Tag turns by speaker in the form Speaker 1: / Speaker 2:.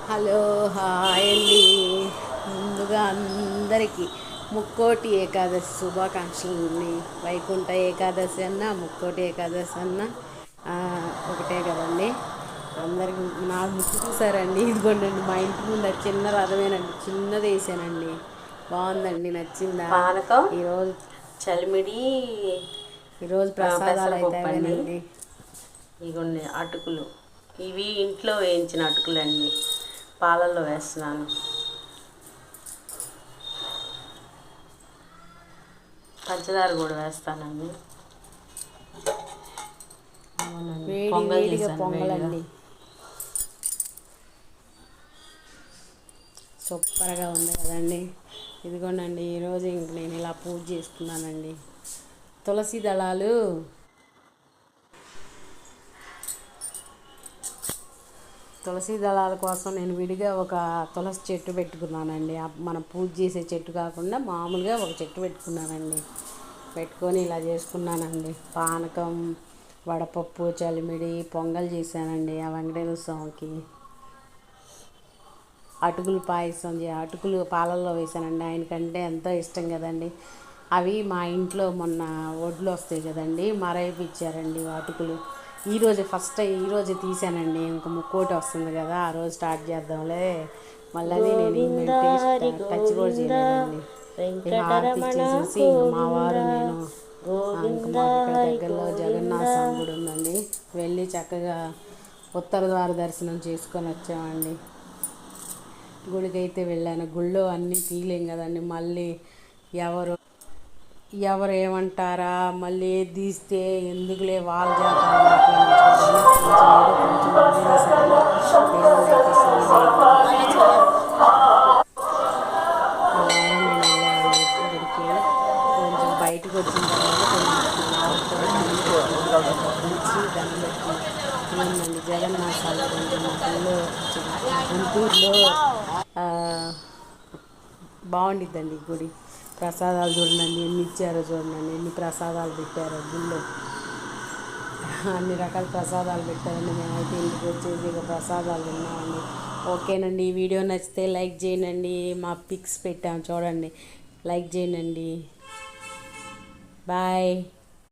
Speaker 1: Hello, hi అండి. ముందుగా అందరికీ ముక్కోటి ఏకాదశి శుభాకాంక్షలు. వైకుంఠ ఏకాదశి అన్న ముక్కోటి ఏకాదశి అన్న ఒకటే కదండి. అందరికి నాకు ముక్కు చూసారండి. ఇదిగోండి మా ఇంటి ముందు అది చిన్న రథమేనండి, చిన్నది వేసానండి. బాగుందండి, నచ్చిందా?
Speaker 2: పానకం
Speaker 1: ఈరోజు
Speaker 2: చలిమిడి
Speaker 1: ఈరోజు ప్రసాదాలు అయితే
Speaker 2: పెసరపప్పు అండి.
Speaker 1: అవేనండి.
Speaker 2: ఇగోండి అటుకులు, ఇవి ఇంట్లో వేయించిన అటుకులు అండి. పాలల్లో వేస్తున్నాను. పంచదార కూడా వేస్తానండి.
Speaker 1: వేడి
Speaker 2: పొంగల్
Speaker 1: వేడిగా
Speaker 2: చేశాను,
Speaker 1: పొంగలండి. సూపర్గా ఉంది కదండి. ఇదిగోనండి, ఈరోజు ఇంక నేను ఇలా పూజ చేసుకున్నానండి. తులసి దళాలు తులసి దళాల కోసం నేను విడిగా ఒక తులసి చెట్టు పెట్టుకున్నానండి. మనం పూజ చేసే చెట్టు కాకుండా మామూలుగా ఒక చెట్టు పెట్టుకున్నానండి. పెట్టుకొని ఇలా చేసుకున్నానండి. పానకం, వడపప్పు, చలిమిడి, పొంగల్ చేశానండి ఆ వెంకటేశ్వర స్వామికి. అటుకులు పాయసం, అటుకులు పాలల్లో వేసానండి. ఆయనకంటే ఎంతో ఇష్టం కదండి. అవి మా ఇంట్లో మొన్న ఒడ్లు వస్తాయి కదండి, మరైపిచ్చారండి అటుకులు. ఈరోజు తీసానండి. ఇంకా ముక్కోటి వస్తుంది కదా, ఆ రోజు స్టార్ట్ చేద్దాంలే. మళ్ళీ నేను టచ్ కూడా చేయలేదండి. హారతి ఇచ్చేసేసి మా వారు నేను ఇంకా మాకు ఇక్కడ దగ్గరలో జగన్నాథ స్వామి గుడి ఉందండి, వెళ్ళి చక్కగా ఉత్తర ద్వార దర్శనం చేసుకొని వచ్చామండి. గుడికైతే వెళ్ళాను. గుళ్ళో అన్నీ తీయలేం కదండి, మళ్ళీ ఎవరు ఏమంటారా, మళ్ళీ ఏది తీస్తే ఎందుకులే వాళ్ళ జాతర గుడికి కొంచెం బయటకు వచ్చిన తర్వాత ఉందండి. జగన్నాథ స్వామి గుంటూరులో బాగుండిద్దండి గుడి. ప్రసాదాలు చూడండి ఎన్ని ఇచ్చారో, చూడండి ఎన్ని ప్రసాదాలు పెట్టారో గుళ్ళో. అన్ని రకాల ప్రసాదాలు పెట్టారండి. మేమైతే ఇంటికి వచ్చేసి ఇక ప్రసాదాలు తిన్నామండి. ఓకేనండి, ఈ వీడియో నచ్చితే లైక్ చేయండి. మా పిక్స్ పెట్టాము చూడండి, లైక్ చేయండి. బాయ్.